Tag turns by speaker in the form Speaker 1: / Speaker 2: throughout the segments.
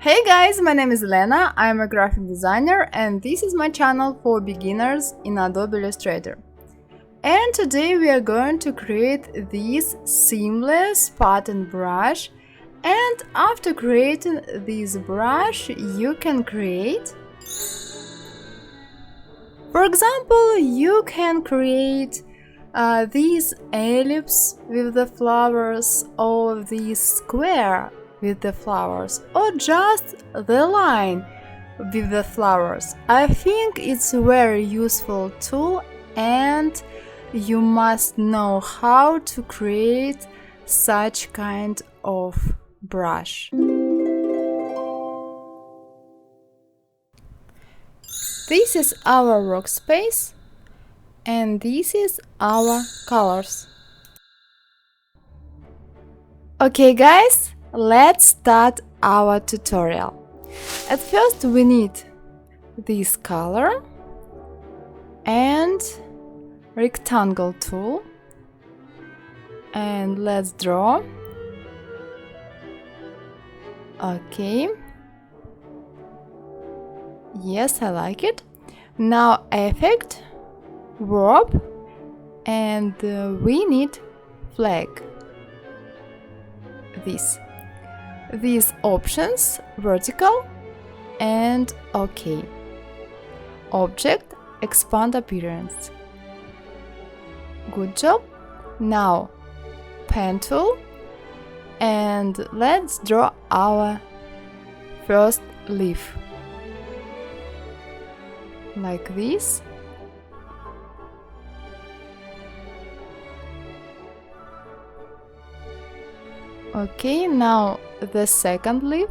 Speaker 1: Hey guys, my name is Elena, I'm a graphic designer and this is my channel for beginners in Adobe Illustrator. And today we are going to create this seamless pattern brush, and after creating this brush you can create, for example, you can create this ellipse with the flowers, or this square with the flowers, or just the line with the flowers. I think it's a very useful tool and you must know how to create such kind of brush. This is our workspace and this is our colors. Okay guys, let's start our tutorial. At first we need this color and rectangle tool, and let's draw. Okay, yes, I like it. Now effect, warp, and we need flag. These options, vertical and OK. Object, expand appearance. Good job. Now pen tool, and let's draw our first leaf like this. Okay, now the second leaf.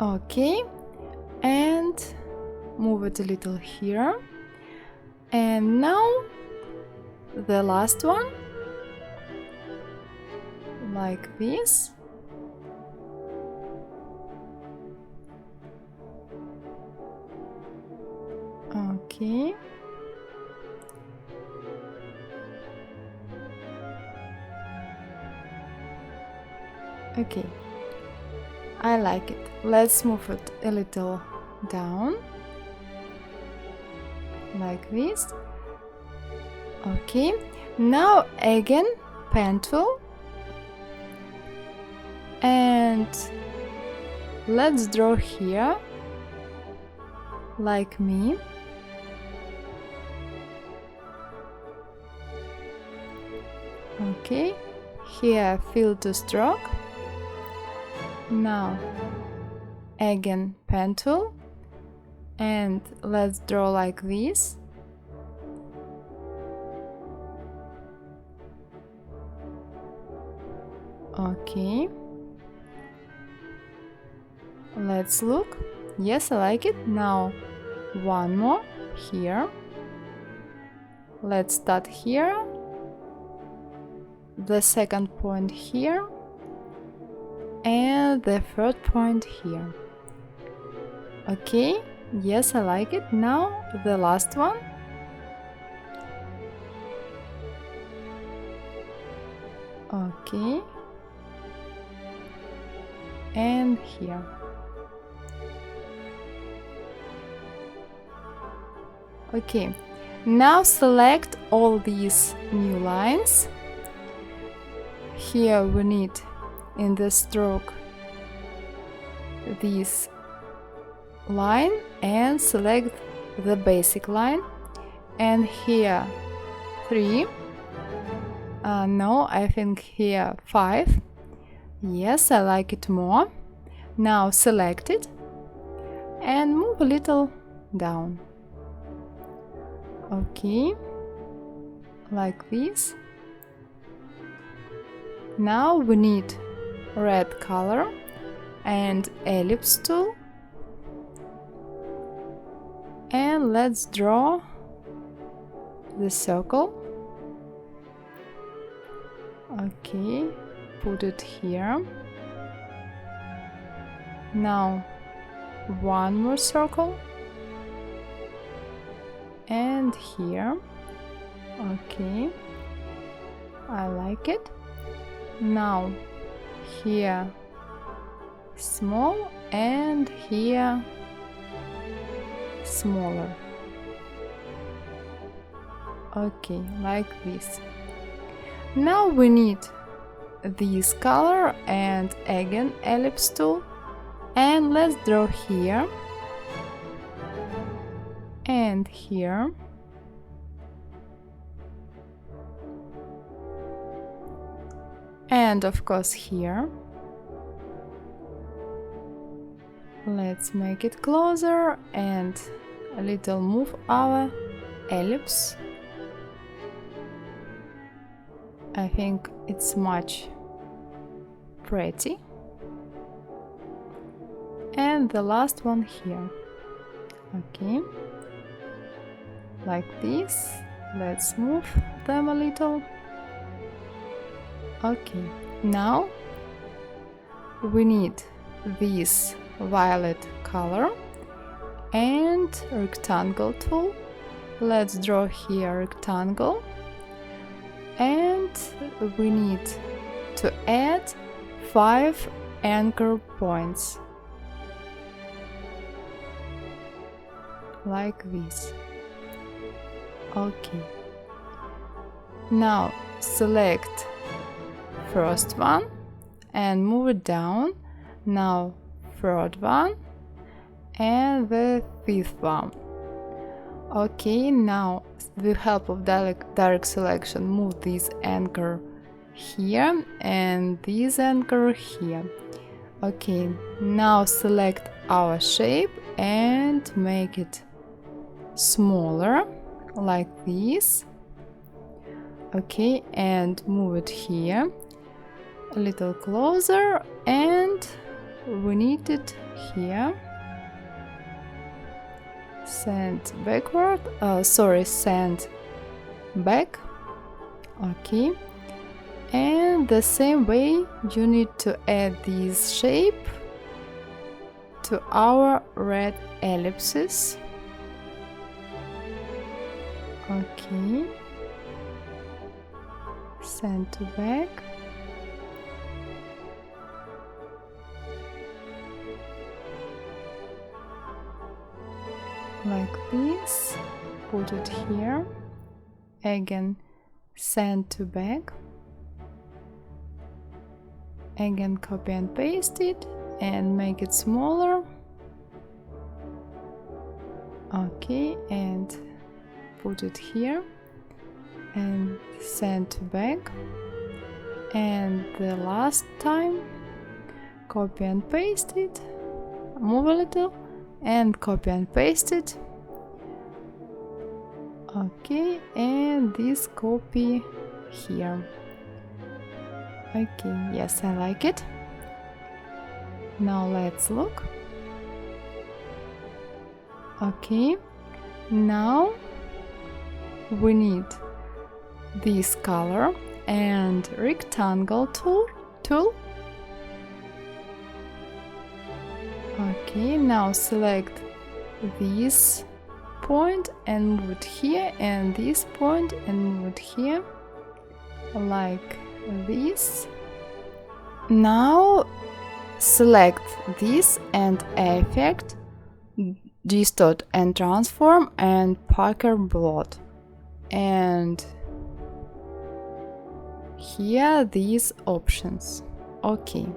Speaker 1: Okay, and move it a little here. And now the last one, like this. Okay. Okay, I like it. Let's move it a little down, like this. Okay, now again pen tool, and let's draw here like me. Okay, here fill to stroke. Now again pen tool, and let's draw like this. Okay, let's look. Yes, I like it. Now one more here. Let's start here, the second point here, and the third point here. Okay, yes, I like it. Now the last one. Okay, and here. Okay, now select all these new lines. Here we need in the stroke this line, and select the basic line, and here 3. No, I think here 5. Yes, I like it more. Now select it and move a little down. Okay, like this. Now we need red color and ellipse tool, and let's draw the circle. Okay, put it here. Now one more circle. and here. Okay, I like it. Now here small and here smaller. Okay, like this. Now we need this color and again ellipse tool, and let's draw here and here. And of course here. Let's make it closer and a little move our ellipse. I think it's much pretty. And the last one here. Okay, like this. Let's move them a little. Okay, now we need this violet color and rectangle tool. Let's draw here rectangle, and we need to add 5 anchor points like this. Okay, now select first one and move it down. Now third one and the fifth one. Okay, now with the help of direct selection, move this anchor here and this anchor here. Okay, now select our shape and make it smaller like this. Okay, and move it here a little closer, and we need it here. Send backward, send back. Okay, and the same way you need to add this shape to our red ellipses. Okay, send to back. Like this, put it here, again send to back, again copy and paste it and make it smaller. Okay, and put it here and send to back, and the last time copy and paste it, move a little and copy and paste it. Okay, and this copy here. Okay, yes, I like it. Now let's look. Okay, now we need this color and rectangle tool. Okay, now select this point and move it here, and this point and move it here, like this. Now select this and effect, distort and transform, and Parker blot, and here these options. Okay.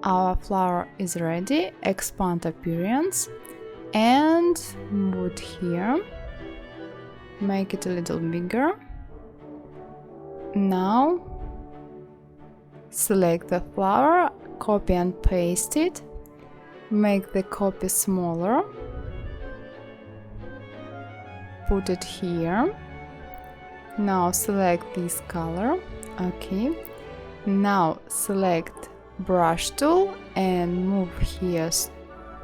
Speaker 1: Our flower is ready. Expand appearance and move it here. Make it a little bigger. Now select the flower, copy and paste it. Make the copy smaller. Put it here. Now select this color. Okay. Now select brush tool and move here,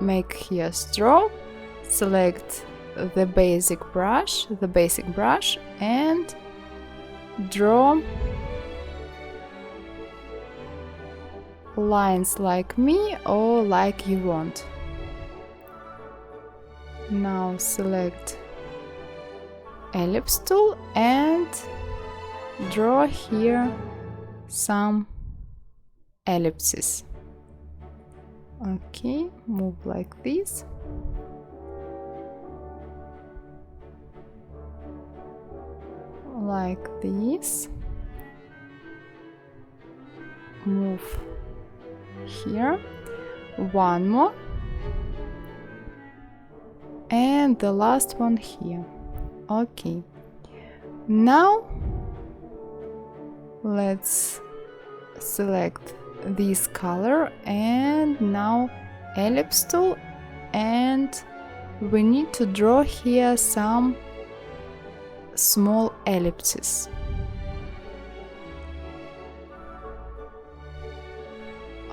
Speaker 1: make here stroke, select the basic brush and draw lines like me or like you want. Now select ellipse tool and draw here some ellipses. Okay, move like this. Like this. Move here. One more. And the last one here. Okay. Now let's select this color and now ellipse tool, and we need to draw here some small ellipses.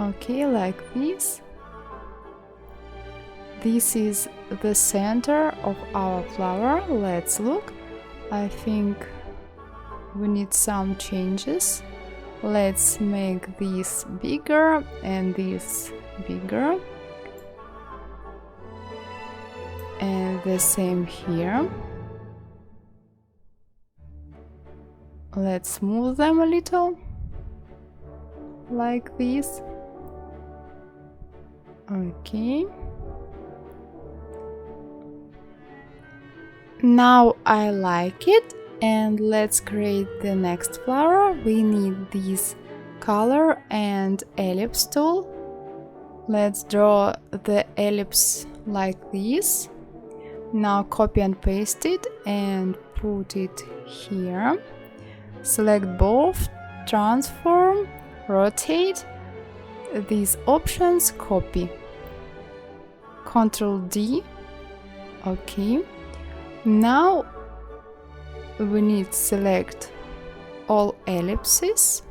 Speaker 1: Okay, like this. This is the center of our flower. Let's look. I think we need some changes. Let's make this bigger and this bigger. And the same here. Let's move them a little. Like this. Okay. Now I like it, and let's create the next flower. We need this color and ellipse tool. Let's draw the ellipse like this. Now copy and paste it and put it here. Select both, transform, rotate. These options, copy. Ctrl D. Okay. Now we need to select all ellipses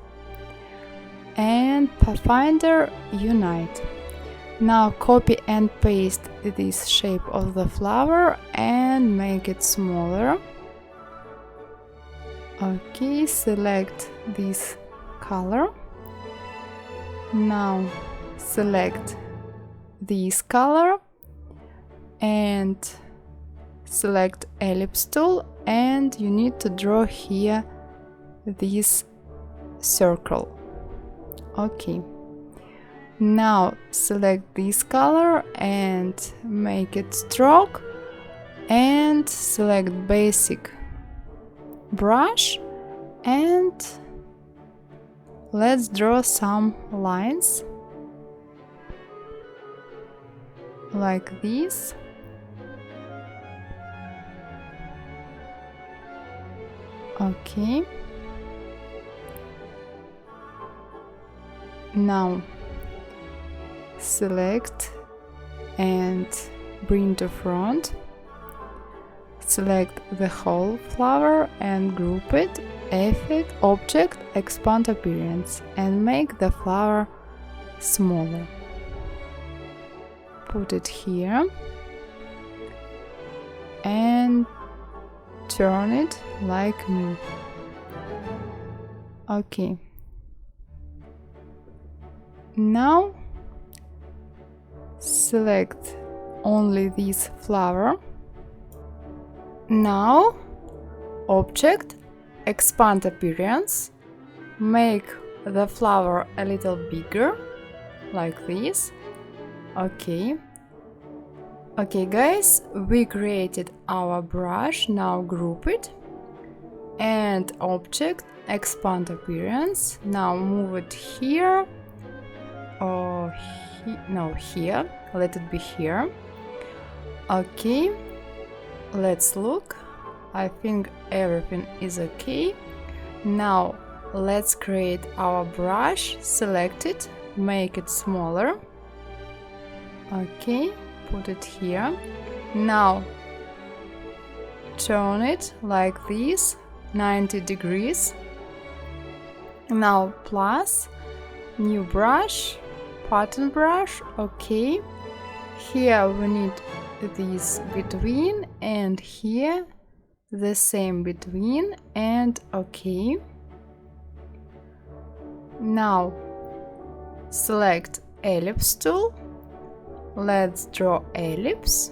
Speaker 1: and Pathfinder Unite. Now copy and paste this shape of the flower and make it smaller. Okay, select this color. Now select this color and select ellipse tool, and you need to draw here this circle. Okay. Now select this color and make it stroke, and select basic brush and let's draw some lines like this. Okay. Now select and bring to front. Select the whole flower and group it. Effect, object, expand appearance, and make the flower smaller. Put it here and turn it like me. Okay. Now select only this flower. Now object, expand appearance, make the flower a little bigger like this. Okay. Okay guys, we created our brush. Now group it and object, expand appearance. Now move it here or no, here. Let it be here. Okay, let's look. I think everything is okay. Now let's create our brush. Select it, make it smaller. Okay, put it here. Now turn it like this, 90 degrees. Now plus, new brush, pattern brush. Okay, here we need this between, and here the same between, and okay. Now select ellipse tool. Let's draw ellipse.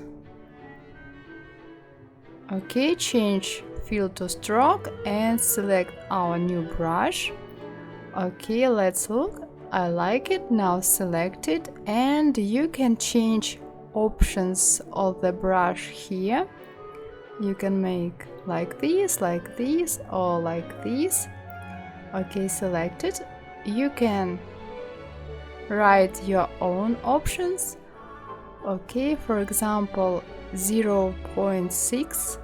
Speaker 1: Okay, change fill to stroke and select our new brush. Okay, let's look. I like it. Now select it, and you can change options of the brush here. You can make like this, or like this. Okay, select it. You can write your own options. Okay, for example, 0.6.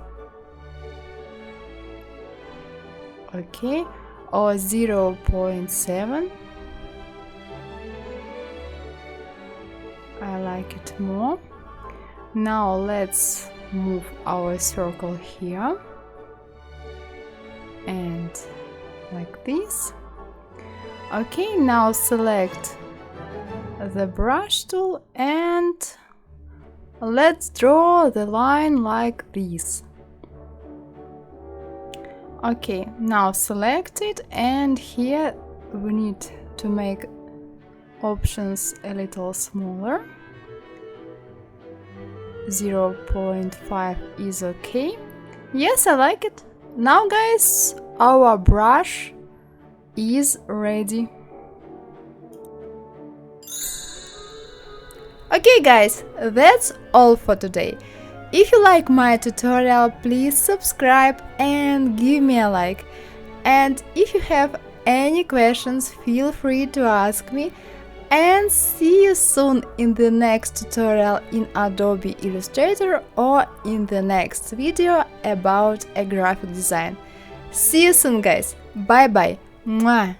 Speaker 1: Okay, or 0.7. I like it more. Now let's move our circle here and like this. Okay, now select the brush tool and let's draw the line like this. Okay, now select it, and here we need to make options a little smaller. 0.5 is okay. Yes, I like it. Now guys, our brush is ready. Okay guys, that's all for today. If you like my tutorial, please subscribe and give me a like. And if you have any questions, feel free to ask me. And see you soon in the next tutorial in Adobe Illustrator or in the next video about a graphic design. See you soon guys. Bye bye. Mwah.